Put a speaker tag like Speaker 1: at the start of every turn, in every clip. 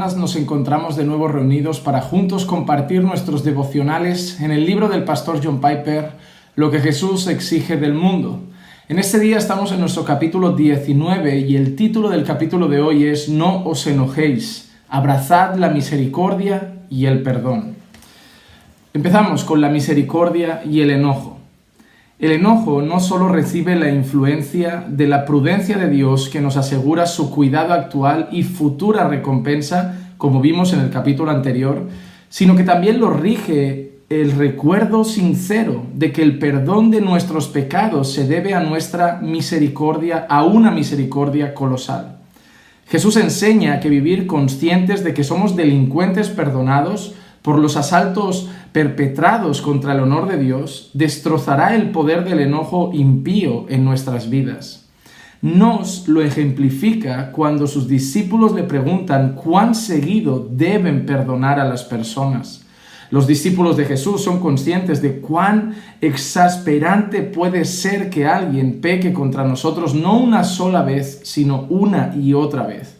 Speaker 1: semanas nos encontramos de nuevo reunidos para juntos compartir nuestros devocionales en el libro del pastor John Piper, Lo que Jesús exige del mundo. En este día estamos en nuestro capítulo 19 y el título del capítulo de hoy es No os enojéis, abrazad la misericordia y el perdón. Empezamos con la misericordia y el enojo. El enojo no solo recibe la influencia de la prudencia de Dios que nos asegura su cuidado actual y futura recompensa, como vimos en el capítulo anterior, sino que también lo rige el recuerdo sincero de que el perdón de nuestros pecados se debe a nuestra misericordia, a una misericordia colosal. Jesús enseña que vivir conscientes de que somos delincuentes perdonados por los asaltos perpetrados contra el honor de Dios, destrozará el poder del enojo impío en nuestras vidas. Nos lo ejemplifica cuando sus discípulos le preguntan cuán seguido deben perdonar a las personas. Los discípulos de Jesús son conscientes de cuán exasperante puede ser que alguien peque contra nosotros no una sola vez, sino una y otra vez.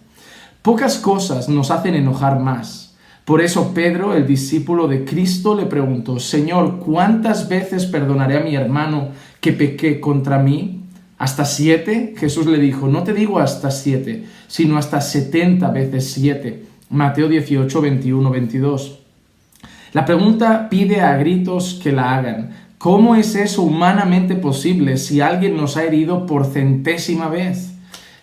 Speaker 1: Pocas cosas nos hacen enojar más. Por eso Pedro, el discípulo de Cristo, le preguntó: Señor, ¿cuántas veces perdonaré a mi hermano que peque contra mí? ¿Hasta 7? Jesús le dijo: no te digo hasta 7, sino hasta 70 veces 7. Mateo 18, 21, 22. La pregunta pide a gritos que la hagan. ¿Cómo es eso humanamente posible si alguien nos ha herido por centésima vez?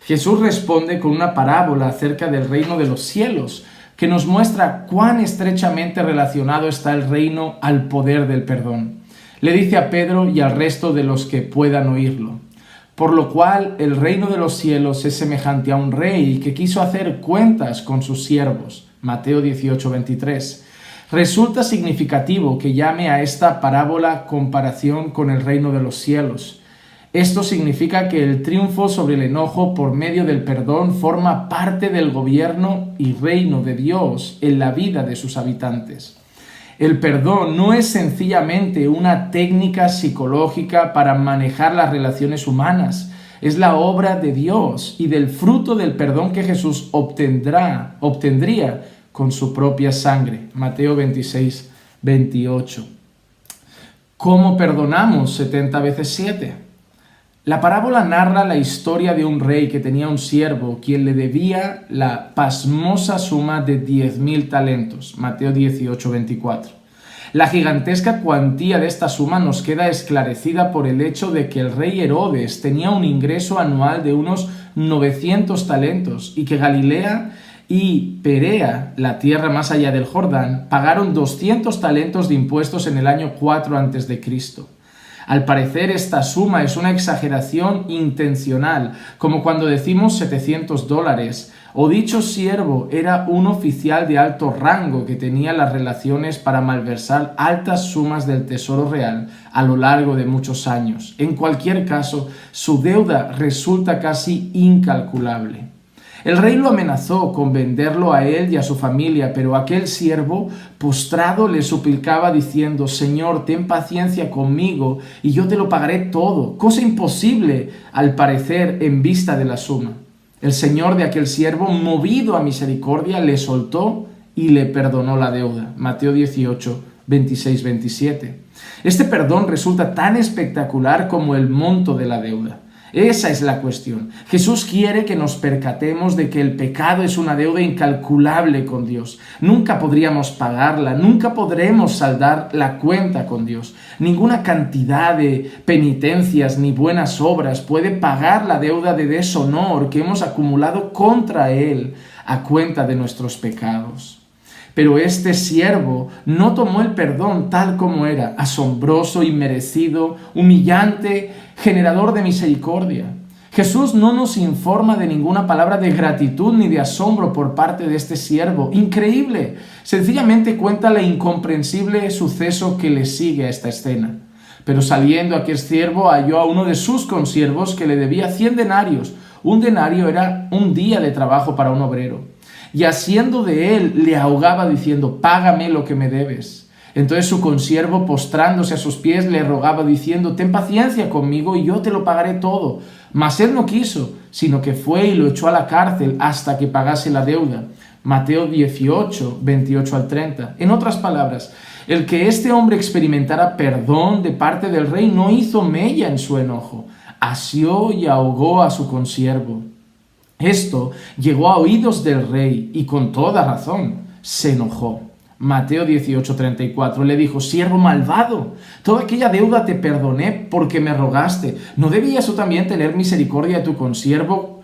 Speaker 1: Jesús responde con una parábola acerca del reino de los cielos, que nos muestra cuán estrechamente relacionado está el reino al poder del perdón. Le dice a Pedro y al resto de los que puedan oírlo: por lo cual el reino de los cielos es semejante a un rey que quiso hacer cuentas con sus siervos. Mateo 18, 23. Resulta significativo que llame a esta parábola comparación con el reino de los cielos. Esto significa que el triunfo sobre el enojo por medio del perdón forma parte del gobierno y reino de Dios en la vida de sus habitantes. El perdón no es sencillamente una técnica psicológica para manejar las relaciones humanas. Es la obra de Dios y del fruto del perdón que Jesús obtendría con su propia sangre. Mateo 26, 28. ¿Cómo perdonamos 70 veces 7? La parábola narra la historia de un rey que tenía un siervo quien le debía la pasmosa suma de 10,000 talentos. Mateo 18, 24. La gigantesca cuantía de esta suma nos queda esclarecida por el hecho de que el rey Herodes tenía un ingreso anual de unos 900 talentos y que Galilea y Perea, la tierra más allá del Jordán, pagaron 200 talentos de impuestos en el año 4 a.C. Al parecer esta suma es una exageración intencional, como cuando decimos $700, o dicho siervo era un oficial de alto rango que tenía las relaciones para malversar altas sumas del tesoro real a lo largo de muchos años. En cualquier caso, su deuda resulta casi incalculable. El rey lo amenazó con venderlo a él y a su familia, pero aquel siervo, postrado, le suplicaba diciendo: Señor, ten paciencia conmigo y yo te lo pagaré todo. Cosa imposible, al parecer, en vista de la suma. El señor de aquel siervo, movido a misericordia, le soltó y le perdonó la deuda. Mateo 18, 26, 27. Este perdón resulta tan espectacular como el monto de la deuda. Esa es la cuestión. Jesús quiere que nos percatemos de que el pecado es una deuda incalculable con Dios. Nunca podríamos pagarla, nunca podremos saldar la cuenta con Dios. Ninguna cantidad de penitencias ni buenas obras puede pagar la deuda de deshonor que hemos acumulado contra Él a cuenta de nuestros pecados. Pero este siervo no tomó el perdón tal como era, asombroso, inmerecido, humillante, generador de misericordia. Jesús no nos informa de ninguna palabra de gratitud ni de asombro por parte de este siervo. Increíble. Sencillamente cuenta el incomprensible suceso que le sigue a esta escena. Pero saliendo aquel siervo halló a uno de sus consiervos que le debía 100 denarios. Un denario era un día de trabajo para un obrero. Y haciendo de él, le ahogaba diciendo: págame lo que me debes. Entonces su consiervo, postrándose a sus pies, le rogaba diciendo: ten paciencia conmigo y yo te lo pagaré todo. Mas él no quiso, sino que fue y lo echó a la cárcel hasta que pagase la deuda. Mateo 18, 28 al 30. En otras palabras, el que este hombre experimentara perdón de parte del rey no hizo mella en su enojo, asió y ahogó a su consiervo. Esto llegó a oídos del rey y con toda razón se enojó. Mateo 18:34 le dijo: siervo malvado, toda aquella deuda te perdoné porque me rogaste. ¿No debías tú también tener misericordia de tu consiervo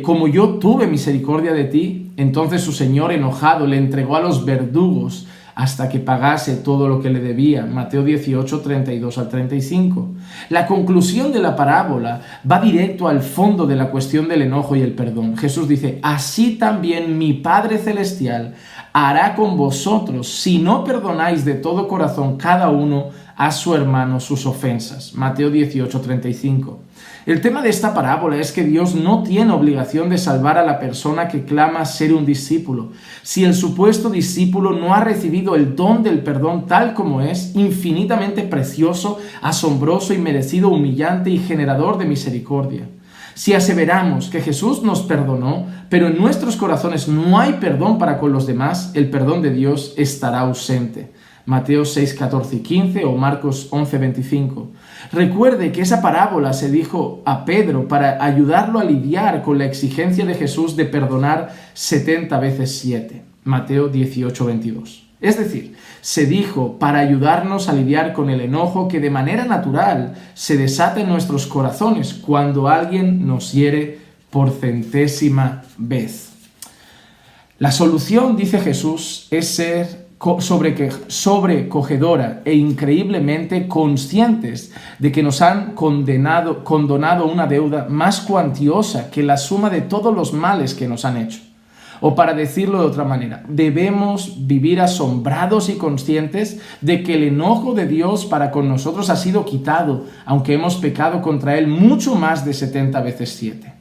Speaker 1: como yo tuve misericordia de ti? Entonces su señor, enojado, le entregó a los verdugos hasta que pagase todo lo que le debía. Mateo 18:32 al 35. La conclusión de la parábola va directo al fondo de la cuestión del enojo y el perdón. Jesús dice: así también mi Padre Celestial hará con vosotros si no perdonáis de todo corazón cada uno a su hermano sus ofensas. Mateo 18:35. El tema de esta parábola es que Dios no tiene obligación de salvar a la persona que clama ser un discípulo. Si el supuesto discípulo no ha recibido el don del perdón tal como es, infinitamente precioso, asombroso, inmerecido, humillante y generador de misericordia. Si aseveramos que Jesús nos perdonó, pero en nuestros corazones no hay perdón para con los demás, el perdón de Dios estará ausente. Mateo 6, 14 y 15 o Marcos 11, 25. Recuerde que esa parábola se dijo a Pedro para ayudarlo a lidiar con la exigencia de Jesús de perdonar 70 veces 7. Mateo 18, 22. Es decir, se dijo para ayudarnos a lidiar con el enojo que de manera natural se desata en nuestros corazones cuando alguien nos hiere por centésima vez. La solución, dice Jesús, es ser sobrecogedora e increíblemente conscientes de que nos han condonado una deuda más cuantiosa que la suma de todos los males que nos han hecho. O para decirlo de otra manera, debemos vivir asombrados y conscientes de que el enojo de Dios para con nosotros ha sido quitado, aunque hemos pecado contra Él mucho más de 70 veces 7.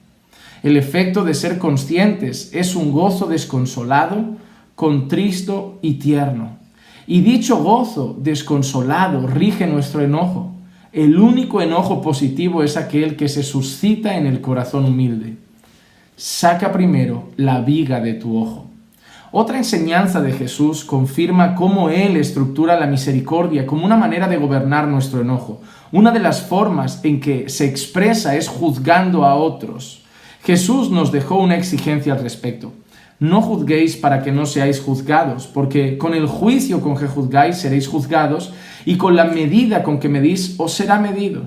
Speaker 1: El efecto de ser conscientes es un gozo desconsolado, contristo y tierno. Y dicho gozo desconsolado rige nuestro enojo. El único enojo positivo es aquel que se suscita en el corazón humilde. Saca primero la viga de tu ojo. Otra enseñanza de Jesús confirma cómo Él estructura la misericordia como una manera de gobernar nuestro enojo. Una de las formas en que se expresa es juzgando a otros. Jesús nos dejó una exigencia al respecto. No juzguéis para que no seáis juzgados, porque con el juicio con que juzgáis seréis juzgados, y con la medida con que medís os será medido.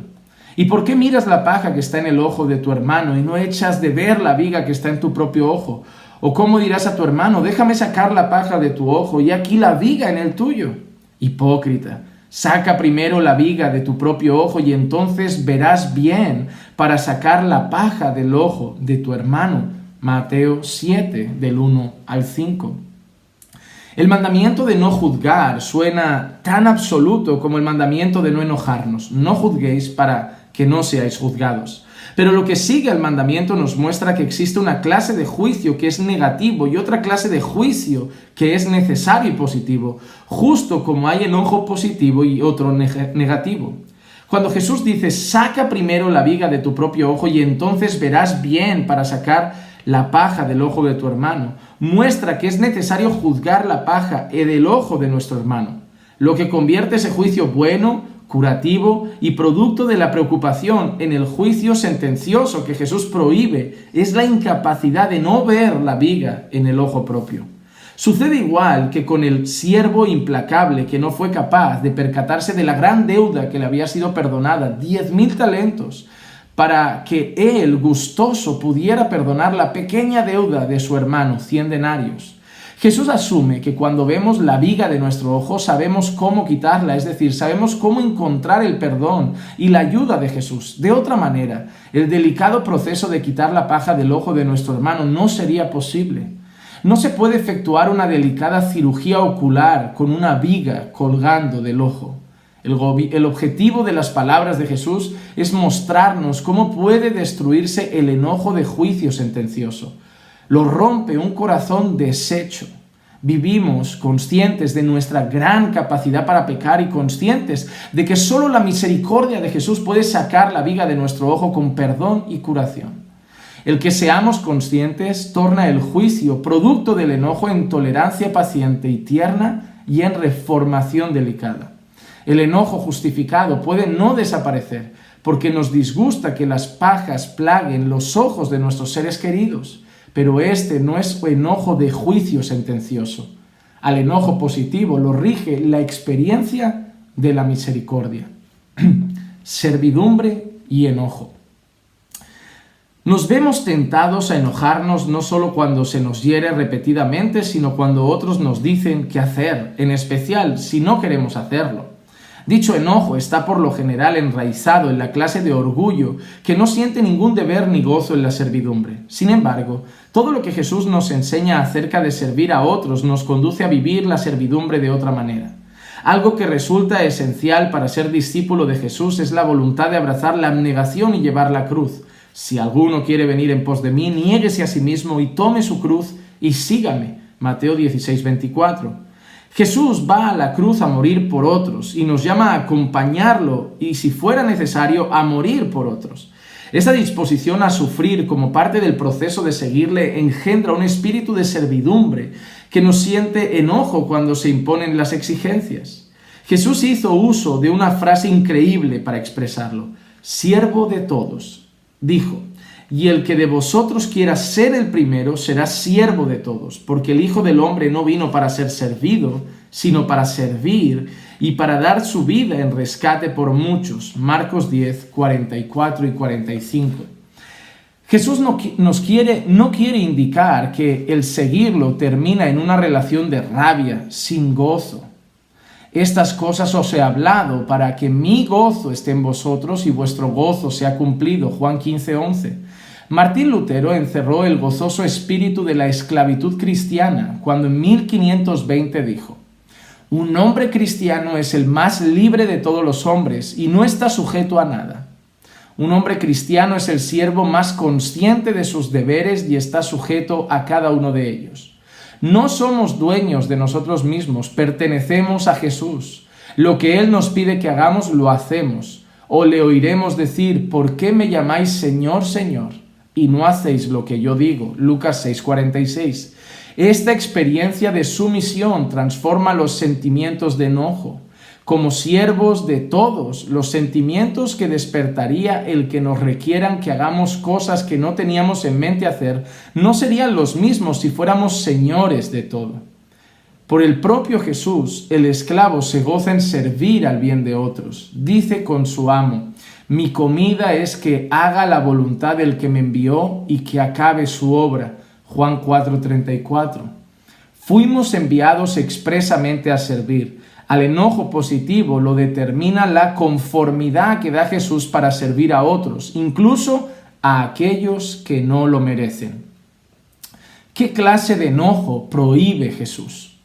Speaker 1: ¿Y por qué miras la paja que está en el ojo de tu hermano y no echas de ver la viga que está en tu propio ojo? ¿O cómo dirás a tu hermano: déjame sacar la paja de tu ojo y aquí la viga en el tuyo? Hipócrita, saca primero la viga de tu propio ojo y entonces verás bien para sacar la paja del ojo de tu hermano. Mateo 7, del 1 al 5. El mandamiento de no juzgar suena tan absoluto como el mandamiento de no enojarnos. No juzguéis para que no seáis juzgados. Pero lo que sigue al mandamiento nos muestra que existe una clase de juicio que es negativo y otra clase de juicio que es necesario y positivo, justo como hay enojo positivo y otro negativo. Cuando Jesús dice: saca primero la viga de tu propio ojo y entonces verás bien para sacar la paja del ojo de tu hermano, muestra que es necesario juzgar la paja del ojo de nuestro hermano, lo que convierte ese juicio bueno, curativo y producto de la preocupación en el juicio sentencioso que Jesús prohíbe es la incapacidad de no ver la viga en el ojo propio. Sucede igual que con el siervo implacable que no fue capaz de percatarse de la gran deuda que le había sido perdonada, 10,000 talentos, para que él, gustoso, pudiera perdonar la pequeña deuda de su hermano, 100 denarios. Jesús asume que cuando vemos la viga de nuestro ojo sabemos cómo quitarla, es decir, sabemos cómo encontrar el perdón y la ayuda de Jesús. De otra manera, el delicado proceso de quitar la paja del ojo de nuestro hermano no sería posible. No se puede efectuar una delicada cirugía ocular con una viga colgando del ojo. El objetivo de las palabras de Jesús es mostrarnos cómo puede destruirse el enojo de juicio sentencioso. Lo rompe un corazón deshecho. Vivimos conscientes de nuestra gran capacidad para pecar y conscientes de que solo la misericordia de Jesús puede sacar la viga de nuestro ojo con perdón y curación. El que seamos conscientes torna el juicio, producto del enojo, en tolerancia paciente y tierna y en reformación delicada. El enojo justificado puede no desaparecer porque nos disgusta que las pajas plaguen los ojos de nuestros seres queridos, pero este no es enojo de juicio sentencioso. Al enojo positivo lo rige la experiencia de la misericordia. Servidumbre y enojo. Nos vemos tentados a enojarnos no solo cuando se nos hiere repetidamente, sino cuando otros nos dicen qué hacer, en especial si no queremos hacerlo. Dicho enojo está por lo general enraizado en la clase de orgullo que no siente ningún deber ni gozo en la servidumbre. Sin embargo, todo lo que Jesús nos enseña acerca de servir a otros nos conduce a vivir la servidumbre de otra manera. Algo que resulta esencial para ser discípulo de Jesús es la voluntad de abrazar la abnegación y llevar la cruz. Si alguno quiere venir en pos de mí, niéguese a sí mismo y tome su cruz y sígame. Mateo 16:24. Jesús va a la cruz a morir por otros y nos llama a acompañarlo y, si fuera necesario, a morir por otros. Esta disposición a sufrir como parte del proceso de seguirle engendra un espíritu de servidumbre que nos siente enojo cuando se imponen las exigencias. Jesús hizo uso de una frase increíble para expresarlo: siervo de todos. Dijo: y el que de vosotros quiera ser el primero será siervo de todos, porque el Hijo del Hombre no vino para ser servido, sino para servir y para dar su vida en rescate por muchos. Marcos 10, 44 y 45. Jesús no quiere indicar que el seguirlo termina en una relación de rabia, sin gozo. Estas cosas os he hablado para que mi gozo esté en vosotros y vuestro gozo sea cumplido. Juan 15:11. Martín Lutero encerró el gozoso espíritu de la esclavitud cristiana cuando en 1520 dijo: un hombre cristiano es el más libre de todos los hombres y no está sujeto a nada. Un hombre cristiano es el siervo más consciente de sus deberes y está sujeto a cada uno de ellos. No somos dueños de nosotros mismos, pertenecemos a Jesús. Lo que Él nos pide que hagamos, lo hacemos. O le oiremos decir: ¿por qué me llamáis Señor, Señor, y no hacéis lo que yo digo? Lucas 6:46. Esta experiencia de sumisión transforma los sentimientos de enojo. Como siervos de todos, los sentimientos que despertaría el que nos requieran que hagamos cosas que no teníamos en mente hacer no serían los mismos si fuéramos señores de todo. Por el propio Jesús, el esclavo se goza en servir al bien de otros. Dice con su amo: mi comida es que haga la voluntad del que me envió y que acabe su obra. Juan 4:34. Fuimos enviados expresamente a servir. Al enojo positivo lo determina la conformidad que da Jesús para servir a otros, incluso a aquellos que no lo merecen. ¿Qué clase de enojo prohíbe Jesús?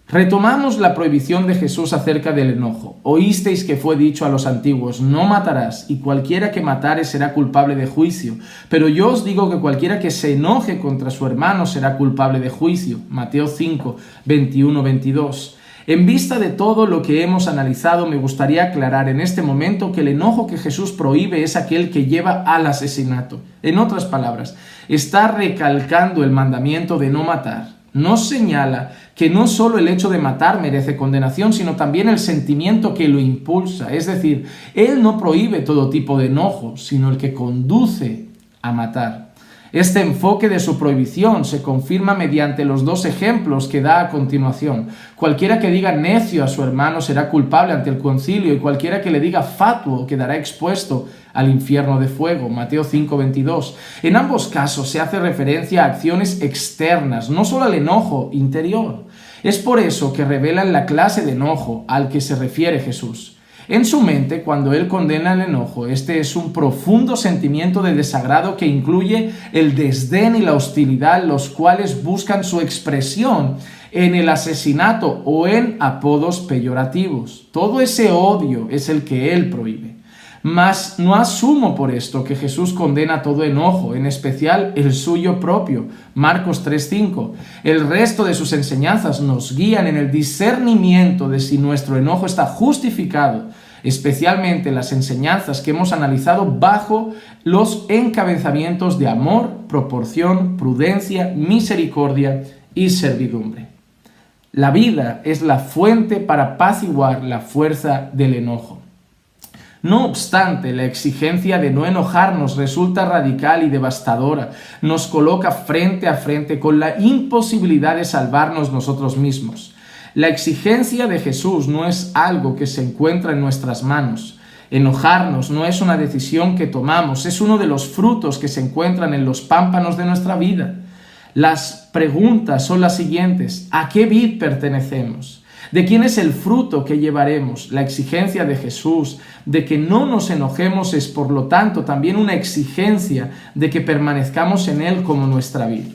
Speaker 1: Retomamos la prohibición de Jesús acerca del enojo. Oísteis que fue dicho a los antiguos: no matarás, y cualquiera que matare será culpable de juicio. Pero yo os digo que cualquiera que se enoje contra su hermano será culpable de juicio. Mateo 5, 21-22. En vista de todo lo que hemos analizado, me gustaría aclarar en este momento que el enojo que Jesús prohíbe es aquel que lleva al asesinato. En otras palabras, está recalcando el mandamiento de no matar. Nos señala que no solo el hecho de matar merece condenación, sino también el sentimiento que lo impulsa. Es decir, Él no prohíbe todo tipo de enojo, sino el que conduce a matar. Este enfoque de su prohibición se confirma mediante los dos ejemplos que da a continuación. Cualquiera que diga necio a su hermano será culpable ante el concilio, y cualquiera que le diga fatuo quedará expuesto al infierno de fuego. Mateo 5:22. En ambos casos se hace referencia a acciones externas, no solo al enojo interior. Es por eso que revelan la clase de enojo al que se refiere Jesús. En su mente, cuando Él condena el enojo, este es un profundo sentimiento de desagrado que incluye el desdén y la hostilidad, los cuales buscan su expresión en el asesinato o en apodos peyorativos. Todo ese odio es el que Él prohíbe. Mas no asumo por esto que Jesús condena todo enojo, en especial el suyo propio. Marcos 3:5. El resto de sus enseñanzas nos guían en el discernimiento de si nuestro enojo está justificado especialmente las enseñanzas que hemos analizado bajo los encabezamientos de amor, proporción, prudencia, misericordia y servidumbre. La vida es la fuente para apaciguar la fuerza del enojo. No obstante, la exigencia de no enojarnos resulta radical y devastadora. Nos coloca frente a frente con la imposibilidad de salvarnos nosotros mismos. La exigencia de Jesús no es algo que se encuentra en nuestras manos. Enojarnos no es una decisión que tomamos, es uno de los frutos que se encuentran en los pámpanos de nuestra vida. Las preguntas son las siguientes: ¿a qué vid pertenecemos? ¿De quién es el fruto que llevaremos? La exigencia de Jesús de que no nos enojemos es, por lo tanto, también una exigencia de que permanezcamos en Él como nuestra vid.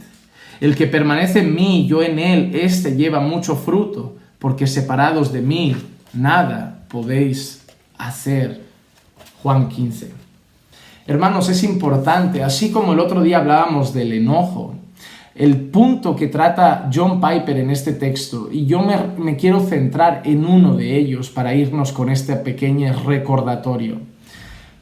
Speaker 1: El que permanece en mí y yo en Él, éste lleva mucho fruto, porque separados de mí, nada podéis hacer. Juan 15. Hermanos, es importante, así como el otro día hablábamos del enojo, el punto que trata John Piper en este texto, y yo me quiero centrar en uno de ellos para irnos con este pequeño recordatorio.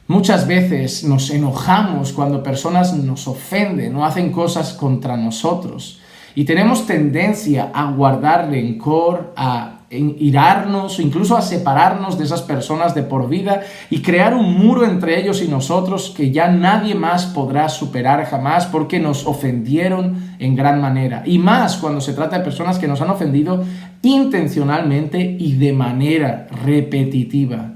Speaker 1: Muchas veces nos enojamos cuando personas nos ofenden o hacen cosas contra nosotros y tenemos tendencia a guardar rencor, a irarnos o incluso a separarnos de esas personas de por vida y crear un muro entre ellos y nosotros que ya nadie más podrá superar jamás porque nos ofendieron en gran manera. Y más cuando se trata de personas que nos han ofendido intencionalmente y de manera repetitiva.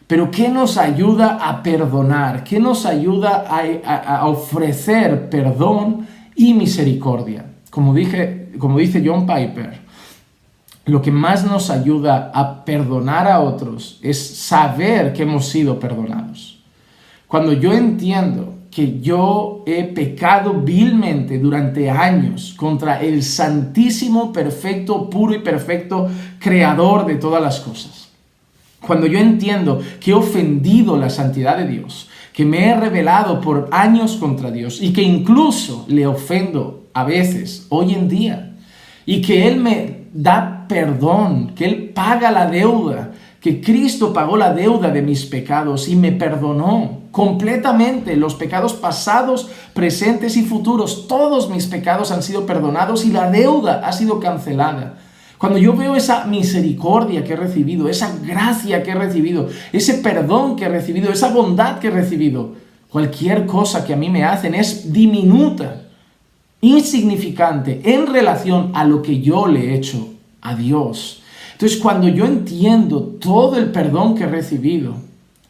Speaker 1: Pero ¿qué nos ayuda a perdonar? ¿Qué nos ayuda a ofrecer perdón y misericordia? Como dice John Piper, lo que más nos ayuda a perdonar a otros es saber que hemos sido perdonados. Cuando yo entiendo que yo he pecado vilmente durante años contra el santísimo, perfecto, puro y perfecto creador de todas las cosas. Cuando yo entiendo que he ofendido la santidad de Dios, que me he rebelado por años contra Dios y que incluso le ofendo a veces, hoy en día, y que Él me da perdón, que Él paga la deuda, que Cristo pagó la deuda de mis pecados y me perdonó completamente los pecados pasados, presentes y futuros. Todos mis pecados han sido perdonados y la deuda ha sido cancelada. Cuando yo veo esa misericordia que he recibido, esa gracia que he recibido, ese perdón que he recibido, esa bondad que he recibido, cualquier cosa que a mí me hacen es diminuta, insignificante en relación a lo que yo le he hecho a Dios. Entonces, cuando yo entiendo todo el perdón que he recibido,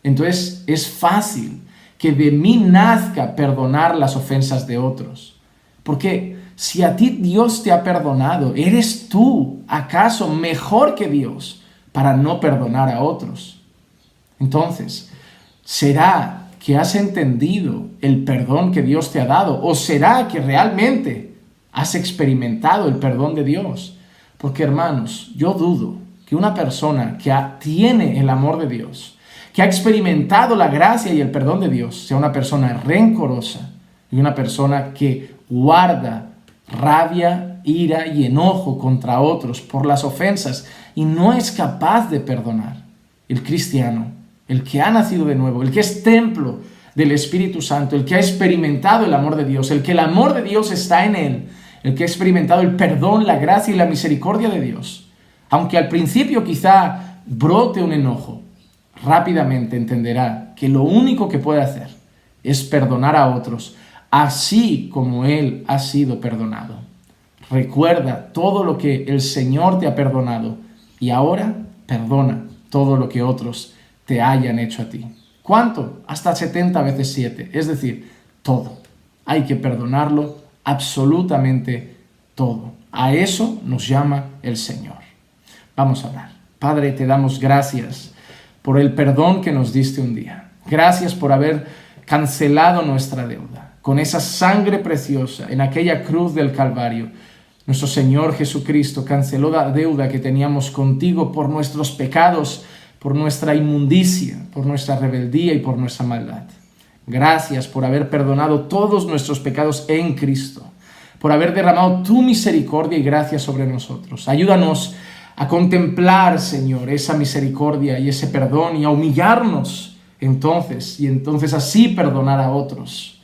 Speaker 1: entonces es fácil que de mí nazca perdonar las ofensas de otros. Porque si a ti Dios te ha perdonado, ¿eres tú acaso mejor que Dios para no perdonar a otros? Entonces, ¿será que has entendido el perdón que Dios te ha dado? ¿O será que realmente has experimentado el perdón de Dios? Porque, hermanos, yo dudo que una persona que tiene el amor de Dios, que ha experimentado la gracia y el perdón de Dios, sea una persona rencorosa y una persona que guarda rabia, ira y enojo contra otros por las ofensas y no es capaz de perdonar. El cristiano, el que ha nacido de nuevo, el que es templo del Espíritu Santo, el que ha experimentado el amor de Dios, el que el amor de Dios está en él, el que ha experimentado el perdón, la gracia y la misericordia de Dios, aunque al principio quizá brote un enojo, rápidamente entenderá que lo único que puede hacer es perdonar a otros, así como Él ha sido perdonado. Recuerda todo lo que el Señor te ha perdonado y ahora perdona todo lo que otros te hayan hecho a ti. ¿Cuánto? Hasta 70 veces 7, es decir, todo. Hay que perdonarlo absolutamente todo. A eso nos llama el Señor. Vamos a orar. Padre, te damos gracias por el perdón que nos diste un día. Gracias por haber cancelado nuestra deuda con esa sangre preciosa en aquella cruz del Calvario. Nuestro Señor Jesucristo canceló la deuda que teníamos contigo por nuestros pecados, por nuestra inmundicia, por nuestra rebeldía y por nuestra maldad. Gracias por haber perdonado todos nuestros pecados en Cristo, por haber derramado tu misericordia y gracia sobre nosotros. Ayúdanos a contemplar, Señor, esa misericordia y ese perdón y a humillarnos entonces así perdonar a otros.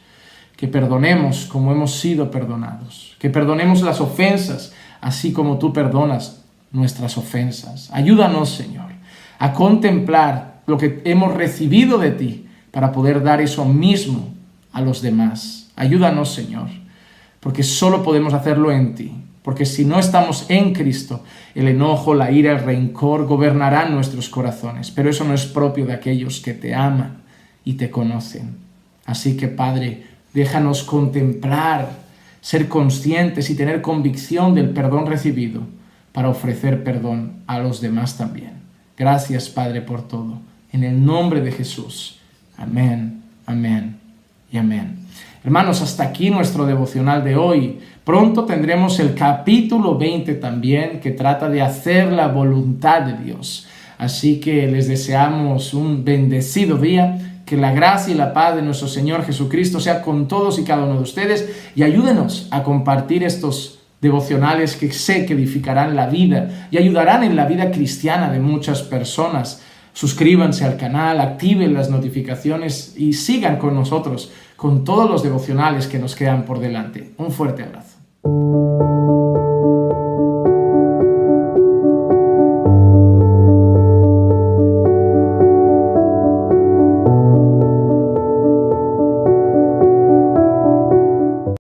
Speaker 1: Que perdonemos como hemos sido perdonados. Que perdonemos las ofensas, así como tú perdonas nuestras ofensas. Ayúdanos, Señor, a contemplar lo que hemos recibido de ti para poder dar eso mismo a los demás. Ayúdanos, Señor, porque solo podemos hacerlo en ti. Porque si no estamos en Cristo, el enojo, la ira, el rencor gobernarán nuestros corazones. Pero eso no es propio de aquellos que te aman y te conocen. Así que, Padre, déjanos contemplar, ser conscientes y tener convicción del perdón recibido para ofrecer perdón a los demás también. Gracias, Padre, por todo. En el nombre de Jesús. Amén, amén y amén. Hermanos, hasta aquí nuestro devocional de hoy. Pronto tendremos el capítulo 20 también, que trata de hacer la voluntad de Dios. Así que les deseamos un bendecido día. Que la gracia y la paz de nuestro Señor Jesucristo sea con todos y cada uno de ustedes. Y ayúdenos a compartir estos devocionales que sé que edificarán la vida y ayudarán en la vida cristiana de muchas personas. Suscríbanse al canal, activen las notificaciones y sigan con nosotros con todos los devocionales que nos quedan por delante. Un fuerte abrazo.